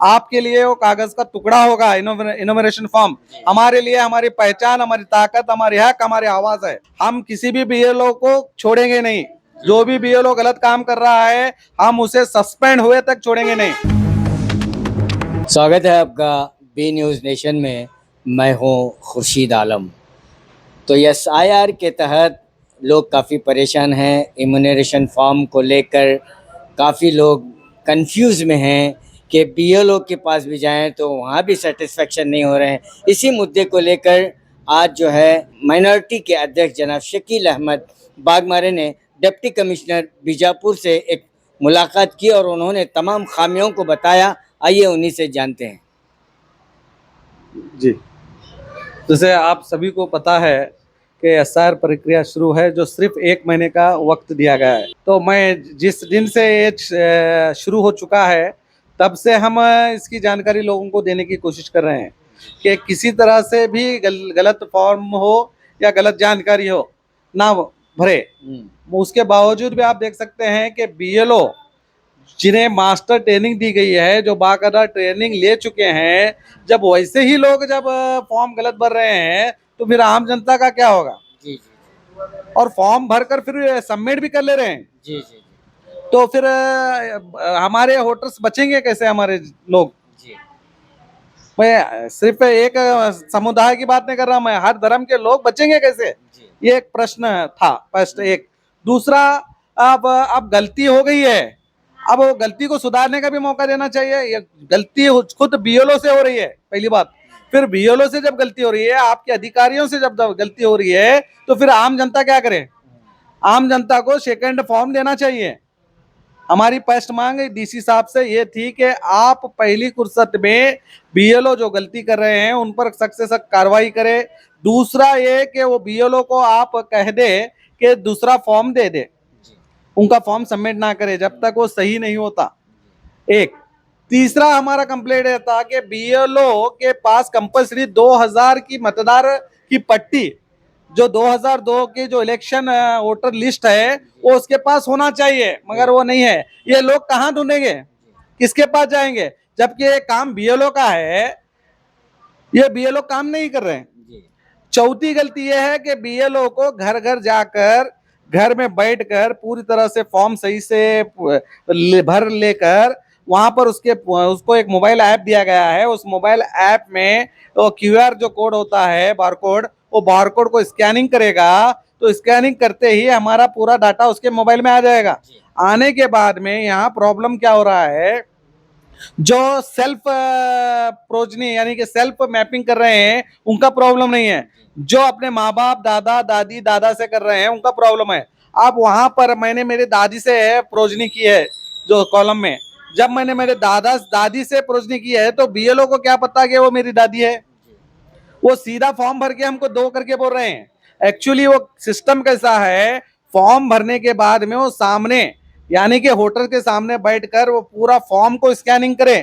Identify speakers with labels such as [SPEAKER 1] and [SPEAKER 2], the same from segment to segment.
[SPEAKER 1] आपके लिए वो कागज का टुकड़ा होगा, इनोमिनेशन फॉर्म। हमारे लिए हमारी पहचान, हमारी ताकत, हमारी हक, हमारी आवाज है। हम किसी भी बीएलओ को छोड़ेंगे नहीं। जो भी बीएलओ गलत काम कर रहा है हम उसे सस्पेंड हुए तक छोड़ेंगे नहीं।
[SPEAKER 2] स्वागत है आपका बी न्यूज़ नेशन में। मैं हूं खुर्शीद आलम। तो एसआईआर के तहत लोग काफ़ी परेशान हैं। इम्यूनरेशन फॉर्म को लेकर काफ़ी लोग कंफ्यूज में हैं कि बीएलओ के पास भी जाएं तो वहाँ भी सेटिस्फेक्शन नहीं हो रहे हैं। इसी मुद्दे को लेकर आज जो है माइनॉरिटी के अध्यक्ष जनाब शकील अहमद बागमारे ने डिप्टी कमिश्नर बीजापुर से एक मुलाकात की और उन्होंने तमाम खामियों को बताया। आइए उन्हीं से जानते हैं।
[SPEAKER 1] जी, जैसे आप सभी को पता है कि एसआर प्रक्रिया शुरू है, जो सिर्फ 1 महीने का वक्त दिया गया है। तो मैं जिस दिन से ये शुरू हो चुका है तब से हम इसकी जानकारी लोगों को देने की कोशिश कर रहे हैं कि किसी तरह से भी गलत फॉर्म हो या गलत जानकारी हो ना भरे। उसके बावजूद भी आप देख सकते हैं कि बीएलओ जिन्हें मास्टर ट्रेनिंग दी गई है, जो बाकायदा ट्रेनिंग ले चुके हैं, जब वैसे ही लोग जब फॉर्म गलत भर रहे हैं तो फिर आम जनता का क्या होगा।
[SPEAKER 2] जी
[SPEAKER 1] और फॉर्म भरकर फिर सबमिट भी कर ले रहे हैं।
[SPEAKER 2] जी जी
[SPEAKER 1] तो फिर हमारे वोटर्स बचेंगे कैसे, हमारे लोग।
[SPEAKER 2] जी
[SPEAKER 1] मैं सिर्फ एक समुदाय की बात नहीं कर रहा, मैं हर धर्म के लोग बचेंगे कैसे,
[SPEAKER 2] जी
[SPEAKER 1] ये एक प्रश्न था फर्स्ट। एक दूसरा, अब गलती हो गई है, अब वो गलती को सुधारने का भी मौका देना चाहिए। ये गलती खुद बीएलओ से हो रही है, पहली बात। फिर बीएलओ से जब गलती हो रही है, आपके अधिकारियों से जब गलती हो रही है, तो फिर आम जनता क्या करे। आम जनता को सेकंड फॉर्म देना चाहिए। हमारी फर्स्ट मांग डीसी साहब से ये थी कि आप पहली फुर्सत में बीएलओ जो गलती कर रहे हैं उन पर सख्त से सख्त कार्रवाई करें। दूसरा ये कि वो बीएलओ को आप कह दे कि दूसरा फॉर्म दे दे, उनका फॉर्म सबमिट ना करे जब तक वो सही नहीं होता। एक तीसरा हमारा कंप्लेंट ये था कि बीएलओ के पास कंपलसरी 2000 की मतदार की पट्टी, जो 2002 की जो इलेक्शन वोटर लिस्ट है, वो उसके पास होना चाहिए, मगर वो नहीं है। ये लोग कहाँ ढूंढेंगे, किसके पास जाएंगे, जबकि ये काम बीएलओ का है। ये बीएलओ काम नहीं कर रहे हैं। चौथी गलती यह है कि बीएलओ को घर घर जाकर, घर में बैठकर पूरी तरह से फॉर्म सही से भर लेकर वहां पर उसको एक मोबाइल ऐप दिया गया है। उस मोबाइल ऐप में तो क्यूआर जो कोड होता है, बारकोड, वो बारकोड को स्कैनिंग करेगा तो स्कैनिंग करते ही हमारा पूरा डाटा उसके मोबाइल में आ जाएगा। आने के बाद में यहाँ प्रॉब्लम क्या हो रहा है, जो सेल्फ प्रोजनी यानी कि सेल्फ मैपिंग कर रहे हैं उनका प्रॉब्लम नहीं है, जो अपने माँ बाप, दादा दादी, दादा से कर रहे हैं उनका प्रॉब्लम है। अब वहां पर मैंने मेरी दादी से प्रोजनी की है जो कॉलम में, जब मैंने मेरे दादा दादी से प्रोजनी की है तो बीएलओ को क्या पता कि वो मेरी दादी है। वो सीधा फॉर्म भर के हमको दो करके बोल रहे हैं। एक्चुअली वो सिस्टम कैसा है, फॉर्म भरने के बाद में वो सामने यानी कि वोटर के सामने बैठकर वो पूरा फॉर्म को स्कैनिंग करे,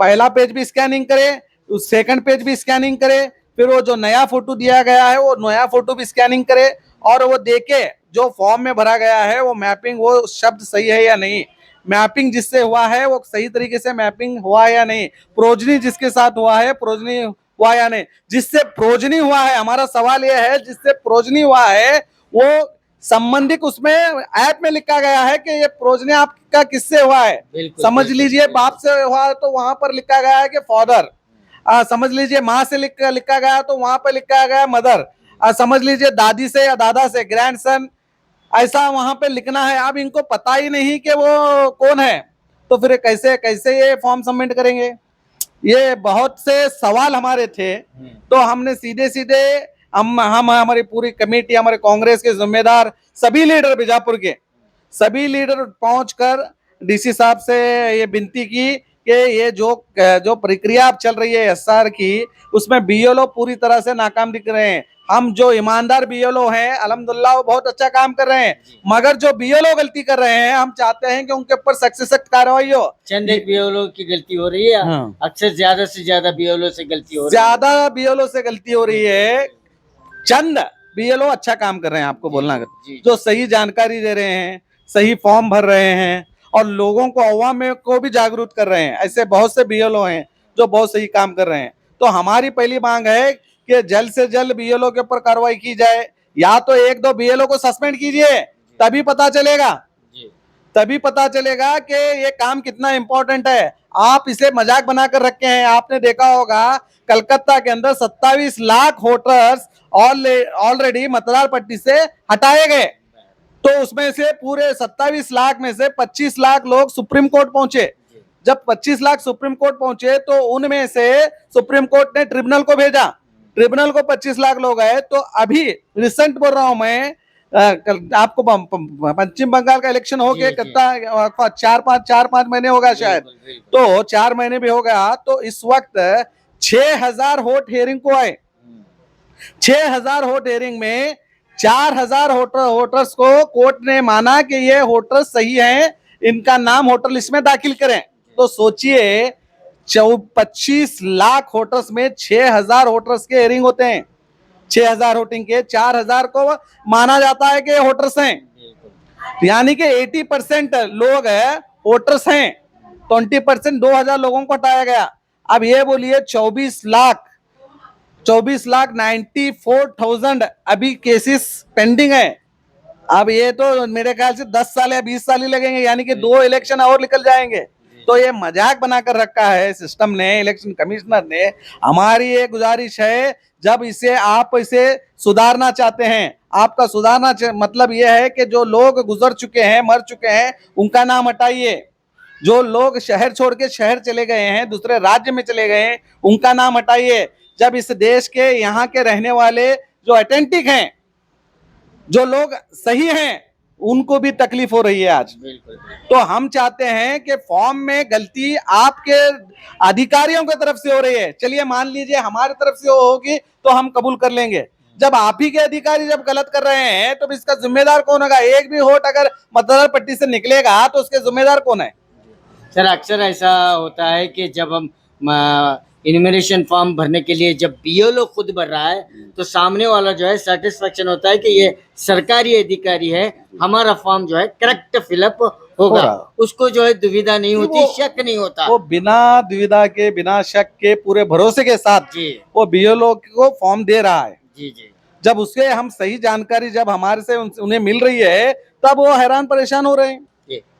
[SPEAKER 1] पहला पेज भी स्कैनिंग करे, उस सेकंड पेज भी स्कैनिंग करे, फिर वो जो नया फोटो दिया गया है वो नया फोटो भी स्कैनिंग करे, और वो देखे जो फॉर्म में भरा गया है वो मैपिंग, वो शब्द सही है या नहीं, मैपिंग जिससे हुआ है वो सही तरीके से मैपिंग हुआ या नहीं, प्रोजनी जिसके साथ हुआ है प्रोजनी हुआ या नहीं। जिससे प्रोजनी हुआ है, हमारा सवाल यह है, जिससे प्रोजनी हुआ है वो संबंधित उसमें ऐप में लिखा गया है कि ये प्रोजनी आपका किससे हुआ है। समझ लीजिए बाप से हुआ है तो वहां पर लिखा गया है कि फादर, समझ लीजिए माँ से लिखा गया तो वहां पर लिखा गया मदर, समझ लीजिए दादी से या दादा से ग्रैंडसन, ऐसा वहां पे लिखना है। अब इनको पता ही नहीं कि वो कौन है, तो फिर कैसे कैसे ये फॉर्म सबमिट करेंगे। ये बहुत से सवाल हमारे थे, तो हमने सीधे सीधे हम हमारी पूरी कमेटी, हमारे कांग्रेस के जिम्मेदार सभी लीडर, बीजापुर के सभी लीडर पहुंचकर डीसी साहब से ये विनती की कि ये जो प्रक्रिया अब चल रही है एसआर की, उसमें बीएलओ पूरी तरह से नाकाम दिख रहे हैं। हम जो ईमानदार बीएलओ हैं अल्हम्दुलिल्लाह वो बहुत अच्छा काम कर रहे हैं, मगर जो बीएलओ गलती कर रहे हैं हम चाहते हैं कि उनके ऊपर सख्त से सख्त कार्रवाई हो।
[SPEAKER 2] चंद एक बीएलओ की गलती हो रही है। हाँ। अक्सर ज्यादा से ज्यादा बीएलओ से गलती हो रही है।
[SPEAKER 1] ज्यादा बीएलओ से गलती हो रही है। चंद बीएलओ अच्छा काम कर रहे हैं, आपको बोलना, जो सही जानकारी दे रहे हैं, सही फॉर्म भर रहे हैं, और लोगों को, अवाम में को भी जागरूक कर रहे हैं। ऐसे बहुत से बीएलओ हैं जो बहुत सही काम कर रहे हैं। तो हमारी पहली मांग है कि जल्द से जल्द बीएलओ के ऊपर कार्रवाई की जाए, या तो एक दो बीएलओ को सस्पेंड कीजिए, तभी पता चलेगा, तभी पता चलेगा कि ये काम कितना इंपॉर्टेंट है। आप इसे मजाक बनाकर रखे हैं। आपने देखा होगा कलकत्ता के अंदर 27 लाख वोटर्स ऑलरेडी मतदार पट्टी से हटाए गए, तो उसमें से पूरे 27 लाख में से 25 लाख लोग सुप्रीम कोर्ट पहुंचे। जब 25 लाख सुप्रीम कोर्ट पहुंचे तो उनमें से सुप्रीम कोर्ट ने ट्रिब्यूनल को भेजा, ट्रिब्यूनल को 25 लाख लोग आए। तो अभी रिसेंट बोल रहा हूं मैं, आपको पश्चिम बंगाल का इलेक्शन हो गया कितना, 4-5 महीने हो गया शायद, तो 4 महीने भी हो गया। तो इस वक्त 6000 वोट हेयरिंग को आए। 6000 वोट हेयरिंग में 4000 वोटर्स को कोर्ट ने माना कि ये वोटर सही हैं, इनका नाम वोटर लिस्ट में दाखिल करें। तो सोचिए 25 लाख वोटर्स में 6000 वोटर्स के हेयरिंग होते हैं। 6000 वोटिंग के 4000 को माना जाता है कि वोटर्स हैं, यानी कि 80% लोग वोटर्स हैं। 20% 2000 लोगों को हटाया गया। अब ये बोलिए 24 लाख 94,000 अभी केसेस पेंडिंग है। अब ये तो मेरे ख्याल से 10 साल या 20 साल ही लगेंगे, यानी कि 2 इलेक्शन और निकल जाएंगे। तो ये मजाक बनाकर रखा है सिस्टम ने, इलेक्शन कमिश्नर ने। हमारी ये गुजारिश है, जब इसे सुधारना चाहते हैं, आपका सुधारना मतलब ये है कि जो लोग गुजर चुके हैं, मर चुके हैं, उनका नाम हटाइए। जो लोग शहर छोड़ के शहर चले गए हैं, दूसरे राज्य में चले गए हैं, उनका नाम हटाइए। जब इस देश के यहाँ के रहने वाले जो ऑथेंटिक हैं, जो लोग सही हैं, उनको भी तकलीफ हो रही है आज। तो हम चाहते हैं कि फॉर्म में गलती आपके अधिकारियों की तरफ से हो रही है, चलिए मान लीजिए हमारी तरफ से होगी तो हम कबूल कर लेंगे। जब आप ही के अधिकारी जब गलत कर रहे हैं तो इसका जिम्मेदार कौन होगा? एक भी वोट अगर मतदार पट्टी से निकलेगा तो उसके जिम्मेदार कौन है?
[SPEAKER 2] सर अक्सर ऐसा होता है कि जब हम इन्यूमरेशन फॉर्म भरने के लिए जब बीएलओ खुद भर रहा है तो सामने वाला जो है सेटिस्फेक्शन होता है कि ये सरकारी अधिकारी है, हमारा फॉर्म जो है करेक्ट फिलअप होगा, उसको जो है दुविधा नहीं होती, शक नहीं होता।
[SPEAKER 1] वो बिना दुविधा के, बिना शक के, पूरे भरोसे के साथ
[SPEAKER 2] जी
[SPEAKER 1] वो बीएलओ को फॉर्म दे रहा है।
[SPEAKER 2] जी जी
[SPEAKER 1] जब उसके हम सही जानकारी जब हमारे से उन्हें मिल रही है, तब वो हैरान परेशान हो रहे हैं।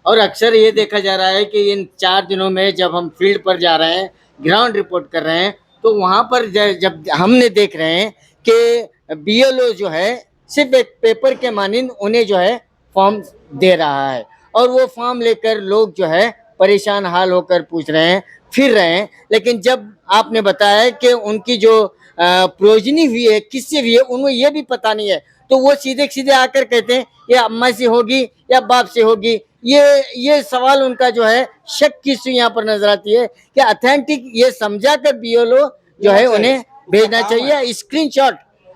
[SPEAKER 2] और अक्सर ये देखा जा रहा है कि इन 4 दिनों में जब हम फील्ड पर जा रहे हैं, ग्राउंड रिपोर्ट कर रहे हैं, तो वहाँ पर जब हमने देख रहे हैं कि बीएलओ जो है सिर्फ एक पेपर के मानिंद उन्हें जो है फॉर्म दे रहा है, और वो फॉर्म लेकर लोग जो है परेशान हाल होकर पूछ रहे हैं, फिर रहे हैं। लेकिन जब आपने बताया कि उनकी जो प्रोजनी हुई है, किससे हुई है, उन्हें ये भी पता नहीं है, तो वो सीधे सीधे आकर कहते हैं ये अम्मा से होगी या बाप से होगी। ये सवाल उनका जो है शक की सुई यहाँ पर नजर आती है कि ऑथेंटिक ये समझा कर बीएलओ जो है उन्हें भेजना चाहिए, स्क्रीनशॉट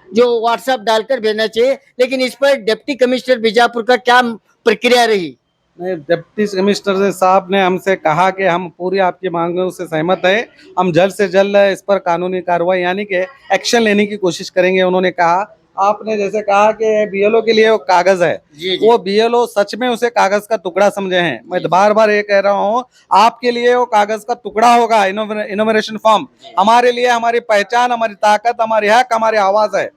[SPEAKER 2] जो व्हाट्सएप डालकर भेजना चाहिए। लेकिन इस पर डिप्टी कमिश्नर बीजापुर का क्या प्रक्रिया रही?
[SPEAKER 1] नहीं, डिप्टी कमिश्नर साहब ने हमसे कहा कि हम पूरी आपकी मांगों से सहमत है, हम जल्द से जल्द इस पर कानूनी कार्रवाई यानी कि एक्शन लेने की कोशिश करेंगे। उन्होंने कहा, आपने जैसे कहा कि बीएलओ के लिए वो कागज है, वो बीएलओ सच में उसे कागज का टुकड़ा समझे हैं। मैं बार बार ये कह रहा हूँ, आपके लिए वो कागज का टुकड़ा होगा इनोमिनेशन फॉर्म। हमारे लिए हमारी पहचान, हमारी ताकत, हमारी हक, हमारी आवाज है।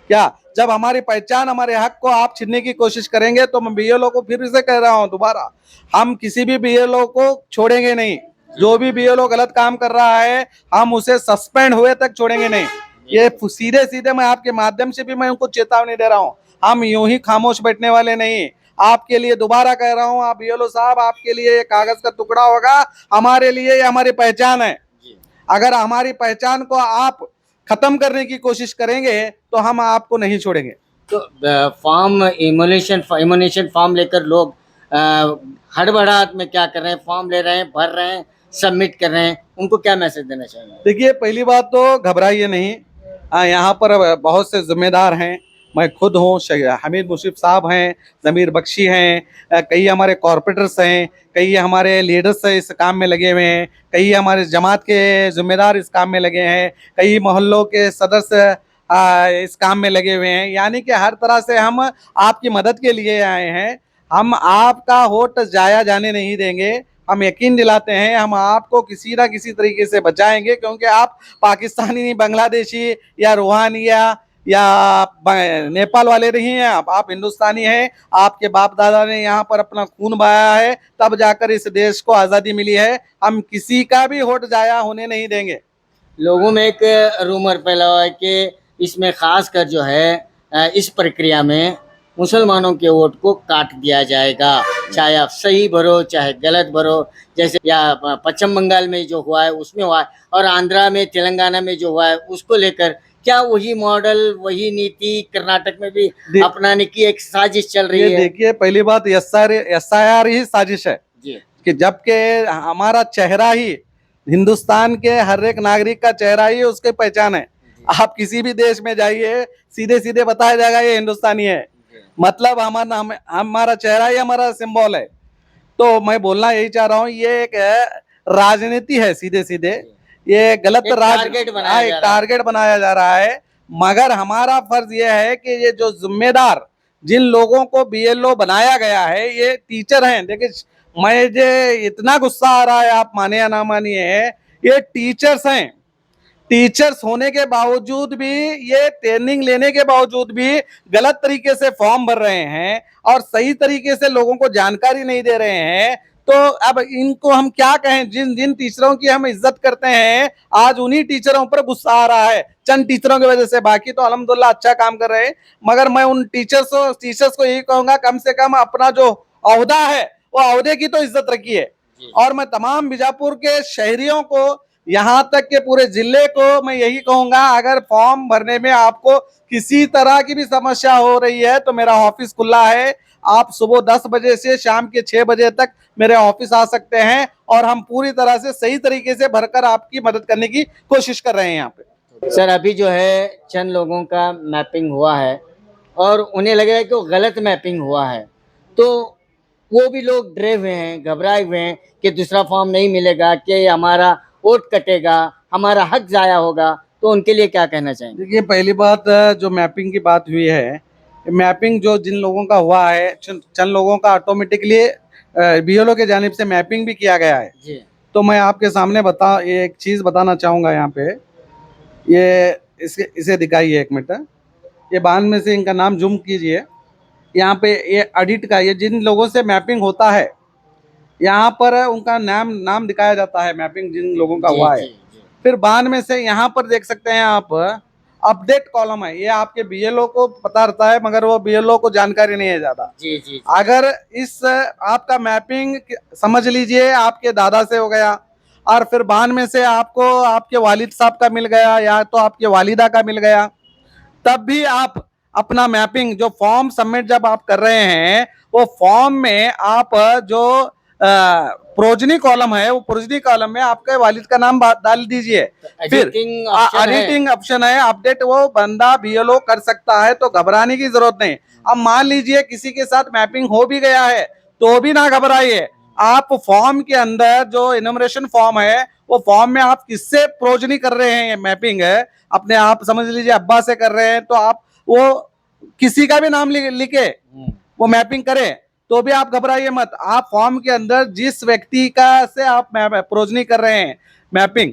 [SPEAKER 1] क्या जब हमारी पहचान, हमारे हक को आप छीनने की कोशिश करेंगे तो मैं बीएलओ को फिर से कह रहा हूँ दोबारा, हम किसी भी बीएलओ को छोड़ेंगे नहीं। जो भी बीएलओ गलत काम कर रहा है, हम उसे सस्पेंड हुए तक छोड़ेंगे नहीं। ये सीधे सीधे मैं आपके माध्यम से भी मैं उनको चेतावनी दे रहा हूँ, हम यूं ही खामोश बैठने वाले नहीं। आपके लिए दोबारा कह रहा हूँ, आप बीएलओ साहब, आपके लिए ये कागज का टुकड़ा होगा, हमारे लिए ये हमारी पहचान है। अगर हमारी पहचान को आप खत्म करने की कोशिश करेंगे तो हम आपको नहीं छोड़ेंगे।
[SPEAKER 2] तो फॉर्म इम्यूनेशन फॉर्म लेकर लोग हड़बड़ाहट में क्या कर रहे हैं, फॉर्म ले रहे हैं, भर रहे हैं, सबमिट कर रहे हैं, उनको क्या मैसेज देना चाहिए?
[SPEAKER 1] देखिए, पहली बात तो घबराइए नहीं, यहाँ पर बहुत से जिम्मेदार हैं। मैं खुद हूँ, हमीद मुशीफ साहब हैं, ज़मीर बख्शी हैं, कई हमारे कॉरपोरेटर्स हैं, कई हमारे लीडर्स इस काम में लगे हुए हैं, कई हमारे जमात के जिम्मेदार इस काम में लगे हैं, कई मोहल्लों के सदस्य इस काम में लगे हुए हैं। यानी कि हर तरह से हम आपकी मदद के लिए आए हैं। हम आपका वोट जाया जाने नहीं देंगे। हम यकीन दिलाते हैं हम आपको किसी ना किसी तरीके से बचाएंगे, क्योंकि आप पाकिस्तानी नहीं, बांग्लादेशी या रूहानिया या नेपाल वाले नहीं हैं। आप हिंदुस्तानी हैं। आपके बाप दादा ने यहाँ पर अपना खून बहाया है, तब जाकर इस देश को आज़ादी मिली है। हम किसी का भी वोट जाया होने नहीं देंगे।
[SPEAKER 2] लोगों में एक रूमर फैला हुआ है कि इसमें खासकर जो है इस प्रक्रिया में मुसलमानों के वोट को काट दिया जाएगा, चाहे आप सही भरो चाहे गलत भरो, जैसे या पश्चिम बंगाल में जो हुआ है उसमें हुआ है, और आंध्रा में तेलंगाना में जो हुआ है उसको लेकर क्या वही मॉडल वही नीति कर्नाटक में भी अपनाने की एक साजिश चल रही
[SPEAKER 1] ये
[SPEAKER 2] है?
[SPEAKER 1] देखिए, पहली बात एसआईआर ही साजिश है
[SPEAKER 2] जी
[SPEAKER 1] कि जबकि हमारा चेहरा ही, हिंदुस्तान के हर एक नागरिक का चेहरा ही उसकी पहचान है। आप किसी भी देश में जाइए, सीधे सीधे बताया जाएगा ये हिंदुस्तानी है। मतलब हमारा चेहरा ही हमारा सिंबल है। तो मैं बोलना यही चाह रहा हूँ, ये एक राजनीति है सीधे सीधे। ये गलत
[SPEAKER 2] एक टारगेट बनाया जा रहा है।
[SPEAKER 1] टारगेट बनाया जा रहा है। मगर हमारा फर्ज ये है कि ये जो जिम्मेदार जिन लोगों को बीएलओ बनाया गया है, ये टीचर हैं। देखिए, मुझे इतना गुस्सा आ रहा है, आप माने या ना मानिए, ये टीचर्स हैं। टीचर्स होने के बावजूद भी, ये ट्रेनिंग लेने के बावजूद भी गलत तरीके से फॉर्म भर रहे हैं और सही तरीके से लोगों को जानकारी नहीं दे रहे हैं। तो अब इनको हम क्या कहें? जिन जिन टीचरों की हम इज्जत करते हैं, आज उन्हीं टीचरों पर गुस्सा आ रहा है, चंद टीचरों की वजह से। बाकी तो अल्हम्दुलिल्लाह अच्छा काम कर रहे हैं। मगर मैं उन टीचर्स को यही कहूंगा, कम से कम अपना जो ओहदा है वो ओहदे की तो इज्जत रखिए। और मैं तमाम बीजापुर के शहरियों को, यहाँ तक के पूरे जिले को मैं यही कहूंगा, अगर फॉर्म भरने में आपको किसी तरह की भी समस्या हो रही है तो मेरा ऑफिस खुला है। आप सुबह 10 बजे से शाम के 6 बजे तक मेरे ऑफिस आ सकते हैं और हम पूरी तरह से सही तरीके से भरकर आपकी मदद करने की कोशिश कर रहे हैं यहाँ पे।
[SPEAKER 2] सर, अभी जो है चंद लोगों का मैपिंग हुआ है और उन्हें लग रहा है कि वो गलत मैपिंग हुआ है, तो वो भी लोग डरे हुए हैं, घबराए हुए हैं कि दूसरा फॉर्म नहीं मिलेगा, कि हमारा वोट कटेगा, हमारा हक जाया होगा, तो उनके लिए क्या कहना चाहेंगे?
[SPEAKER 1] देखिए, पहली बात, जो मैपिंग की बात हुई है, मैपिंग जो जिन लोगों का हुआ है, चंद लोगों का ऑटोमेटिकली बीएलओ के जानिब से मैपिंग भी किया गया है।
[SPEAKER 2] जी
[SPEAKER 1] तो मैं आपके सामने ये एक चीज़ बताना चाहूँगा यहाँ पे। ये इसे दिखाइए एक मिनट। ये बांध में से इनका नाम जूम कीजिए। यहाँ पे ये एडिट का, ये जिन लोगों से मैपिंग होता है, यहाँ पर उनका नाम दिखाया जाता है, मैपिंग जिन लोगों का
[SPEAKER 2] जी
[SPEAKER 1] हुआ है।
[SPEAKER 2] जी जी
[SPEAKER 1] फिर बांध में से यहाँ पर देख सकते हैं आप, अपडेट कॉलम है। ये आपके बीएलओ को पता रहता है, मगर वो बीएलओ को जानकारी नहीं है ज़्यादा।
[SPEAKER 2] जी जी
[SPEAKER 1] अगर इस आपका मैपिंग समझ लीजिए आपके दादा से हो गया, और फिर बांध में से आपको आपके वालिद साहब का मिल गया या तो आपके वालिदा का मिल गया, तब भी आप अपना मैपिंग जो फॉर्म सबमिट जब आप कर रहे हैं, वो फॉर्म में आप जो प्रोजनी कॉलम है, वो प्रोजनी कॉलम में आपके वालिद का नाम डाल दीजिए। फिर एडिटिंग ऑप्शन है, अपडेट वो बंदा बीएलओ कर सकता है, तो घबराने की जरूरत नहीं। अब मान लीजिए किसी के साथ मैपिंग हो भी गया है, तो भी ना घबराइए। आप फॉर्म के अंदर जो इनमरेशन फॉर्म है, वो फॉर्म में आप किससे प्रोजनी कर रहे हैं, मैपिंग है अपने, आप समझ लीजिए अब्बा से कर रहे हैं, तो आप वो किसी का भी नाम लिखे वो मैपिंग करें, तो भी आप घबराइए मत। आप फॉर्म के अंदर जिस व्यक्ति का से आप प्रोजनी कर रहे हैं मैपिंग,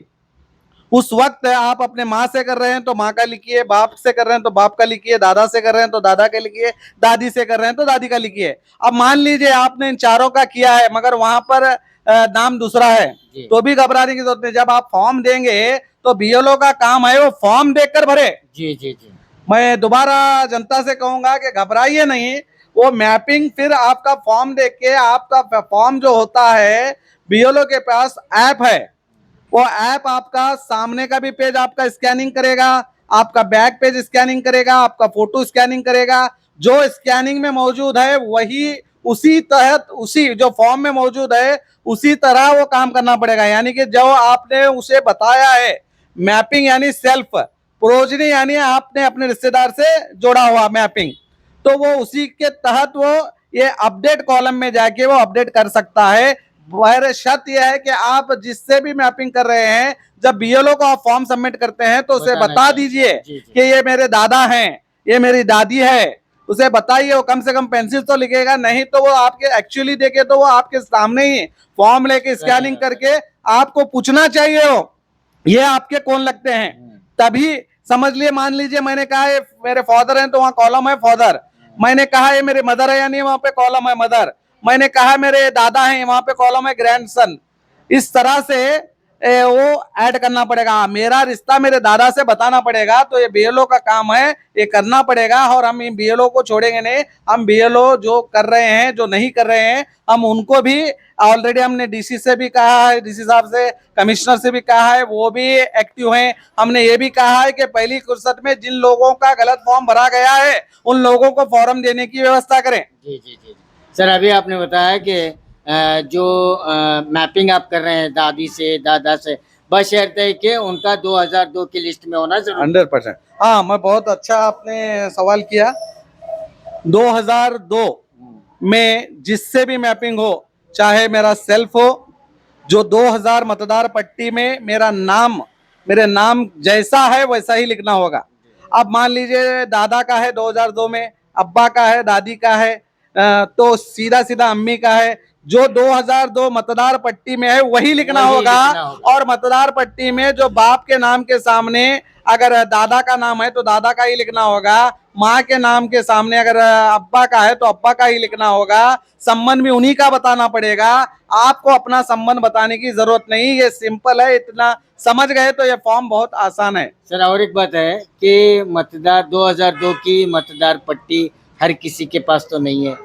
[SPEAKER 1] उस वक्त आप अपने माँ से कर रहे हैं तो माँ का लिखिए, बाप से कर रहे हैं तो बाप का लिखिए, दादा से कर रहे हैं तो दादा का लिखिए, दादी से कर रहे हैं तो दादी का लिखिए। अब मान लीजिए आपने इन चारों का किया है, मगर वहां पर नाम दूसरा है, तो भी घबराने की जरूरत नहीं। जब आप फॉर्म देंगे तो बीएलओ का काम है वो फॉर्म देखकर भरे।
[SPEAKER 2] जी जी जी
[SPEAKER 1] मैं दोबारा जनता से कहूंगा कि घबराइए नहीं। वो मैपिंग फिर आपका फॉर्म देख के, आपका फॉर्म जो होता है, बीएलओ के पास ऐप है, वो ऐप आपका सामने का भी पेज आपका स्कैनिंग करेगा, आपका बैक पेज स्कैनिंग करेगा, आपका फोटो स्कैनिंग करेगा। जो स्कैनिंग में मौजूद है वही उसी तहत, उसी जो फॉर्म में मौजूद है उसी तरह वो काम करना पड़ेगा। यानी कि जो आपने उसे बताया है, मैपिंग यानी सेल्फ, प्रोजनी यानी आपने अपने रिश्तेदार से जोड़ा हुआ मैपिंग, तो वो उसी के तहत वो ये अपडेट कॉलम में जाके वो अपडेट कर सकता है। वह शर्त यह है कि आप जिससे भी मैपिंग कर रहे हैं, जब बीएलओ को आप फॉर्म सबमिट करते हैं तो उसे बता दीजिए कि ये मेरे दादा हैं, ये मेरी दादी है, उसे बताइए, वो कम से कम पेंसिल तो लिखेगा, नहीं तो वो आपके एक्चुअली देखे तो वो आपके सामने ही फॉर्म लेके स्कैनिंग करके आपको पूछना चाहिए हो ये आपके कौन लगते हैं, तभी समझ लिए। मान लीजिए मैंने कहा ये मेरे फादर हैं तो वहां कॉलम है फादर, मैंने कहा ये मेरे मदर है यानी वहां पे कॉलम है मदर, मैंने कहा मेरे दादा हैं वहां पे कॉलम है ग्रैंडसन। इस तरह से वो ऐड करना पड़ेगा। मेरा रिश्ता मेरे दादा से बताना पड़ेगा, तो ये बीएलओ का काम है, ये करना पड़ेगा। और हम इन बीएलओ को छोड़ेंगे नहीं। हम बीएलओ जो कर रहे हैं, जो नहीं कर रहे हैं, हम उनको भी ऑलरेडी हमने डीसी से भी कहा है, डीसी साहब से, कमिश्नर से भी कहा है, वो भी एक्टिव हैं। हमने ये भी कहा है कि पहली फुर्सत में जिन लोगों का गलत फॉर्म भरा गया है उन लोगों को फॉर्म देने की व्यवस्था करें।
[SPEAKER 2] जी जी जी सर, अभी आपने बताया कि जो मैपिंग आप कर रहे हैं दादी से दादा से, बशर्ते कि उनका 2002 की लिस्ट में होना जरूरी।
[SPEAKER 1] 100%। हाँ, मैं बहुत अच्छा आपने सवाल किया। 2002 में जिससे भी मैपिंग हो, चाहे मेरा सेल्फ हो, जो 2000 मतदार पट्टी में मेरा नाम, मेरे नाम जैसा है वैसा ही लिखना होगा। अब मान लीजिए दादा का है 2002 में, अब्बा का है, दादी का है, तो सीधा सीधा अम्मी का है, जो 2002 मतदार पट्टी में है वही लिखना
[SPEAKER 2] वही
[SPEAKER 1] होगा।
[SPEAKER 2] लिखना होगा।
[SPEAKER 1] और मतदार पट्टी में जो बाप के नाम के सामने अगर दादा का नाम है तो दादा का ही लिखना होगा, माँ के नाम के सामने अगर अब्बा का है तो अब्बा का ही लिखना होगा। संबंध भी उन्हीं का बताना पड़ेगा, आपको अपना संबंध बताने की जरूरत नहीं। ये सिंपल है, इतना समझ गए तो ये फॉर्म बहुत आसान है।
[SPEAKER 2] सर और एक बात है कि मतदार 2002 की मतदार पट्टी हर किसी के पास तो नहीं है।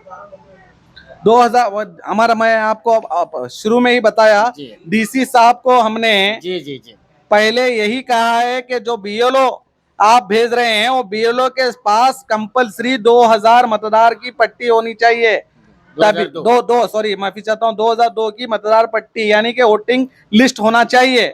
[SPEAKER 1] 2000 हमारा, मैं आपको शुरू में ही बताया,
[SPEAKER 2] जी
[SPEAKER 1] डीसी साहब को हमने
[SPEAKER 2] जी जी जी
[SPEAKER 1] पहले यही कहा है कि जो बीएलओ आप भेज रहे हैं वो बीएलओ के पास कंपलसरी 2000 मतदार की पट्टी होनी चाहिए। तभी
[SPEAKER 2] 2002।
[SPEAKER 1] दो सॉरी माफी चाहता हूँ, 2002 की मतदार पट्टी यानी कि वोटिंग लिस्ट होना चाहिए।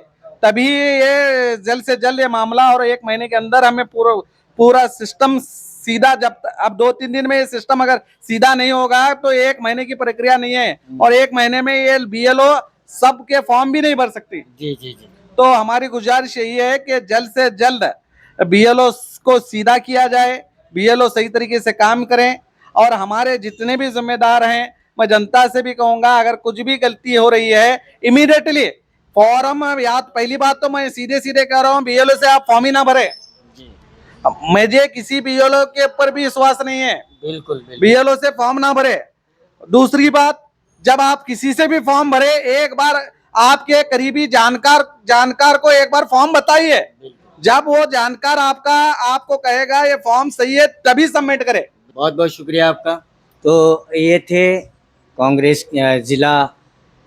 [SPEAKER 1] तभी ये जल्द से जल्द ये मामला, और 1 महीने के अंदर हमें पूरा पूरा सिस्टम सीधा, जब अब 2-3 दिन में ये सिस्टम अगर सीधा नहीं होगा तो 1 महीने की प्रक्रिया नहीं है, और 1 महीने में ये बीएलओ सबके फॉर्म भी नहीं भर सकती।
[SPEAKER 2] जी जी जी
[SPEAKER 1] तो हमारी गुजारिश यही है कि जल्द से जल्द बीएलओ को सीधा किया जाए, बीएलओ सही तरीके से काम करें। और हमारे जितने भी जिम्मेदार हैं, मैं जनता से भी कहूंगा अगर कुछ भी गलती हो रही है इमीडिएटली फॉर्म, याद पहली बात तो मैं सीधे सीधे कह रहा हूँ, बीएलओ से आप फॉर्म ही ना भरे।
[SPEAKER 2] जी
[SPEAKER 1] मुझे किसी बीएलओ के ऊपर भी विश्वास नहीं है,
[SPEAKER 2] बिल्कुल बिल्कुल।
[SPEAKER 1] बीएलओ से फॉर्म ना भरे। दूसरी बात, जब आप किसी से भी फॉर्म भरे, एक बार आपके करीबी जानकार को एक बार फॉर्म बताइए। जब वो जानकार आपको कहेगा ये फॉर्म सही है तभी सबमिट करे।
[SPEAKER 2] बहुत बहुत शुक्रिया आपका। तो ये थे कांग्रेस ज़िला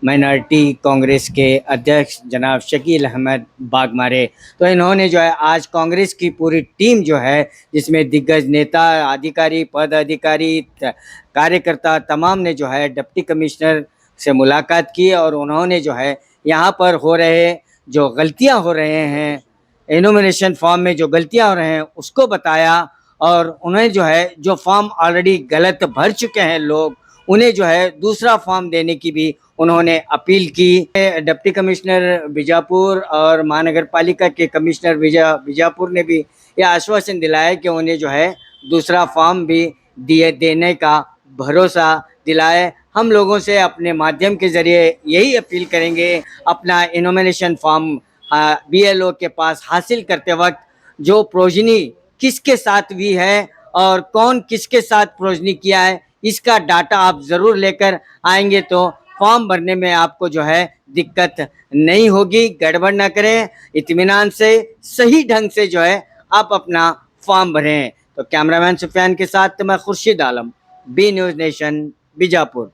[SPEAKER 2] माइनॉरिटी कांग्रेस के अध्यक्ष जनाब शकील अहमद बागमारे। तो इन्होंने जो है आज कांग्रेस की पूरी टीम जो है, जिसमें दिग्गज नेता, अधिकारी, पद अधिकारी, कार्यकर्ता तमाम ने जो है डिप्टी कमिश्नर से मुलाकात की, और उन्होंने जो है यहाँ पर हो रहे जो गलतियाँ हो रहे हैं, एनुमरेशन फॉर्म में जो गलतियाँ हो रहे हैं उसको बताया, और उन्हें जो है जो फॉर्म ऑलरेडी गलत भर चुके हैं लोग, उन्हें जो है दूसरा फॉर्म देने की भी उन्होंने अपील की। डिप्टी कमिश्नर बीजापुर और महानगर पालिका के कमिश्नर बीजापुर ने भी ये आश्वासन दिलाया कि उन्हें जो है दूसरा फॉर्म भी देने का भरोसा दिलाए। हम लोगों से अपने माध्यम के ज़रिए यही अपील करेंगे, अपना इनोमिनेशन फॉर्म बीएलओ के पास हासिल करते वक्त जो प्रोजनी किसके साथ हुई है और कौन किसके साथ प्रोजनी किया है, इसका डाटा आप ज़रूर लेकर आएंगे तो फॉर्म भरने में आपको जो है दिक्कत नहीं होगी। गड़बड़ ना करें, इत्मीनान से सही ढंग से जो है आप अपना फॉर्म भरें। तो कैमरामैन सुफियान के साथ मैं Khurshid Alam, B news nation, Bijapur.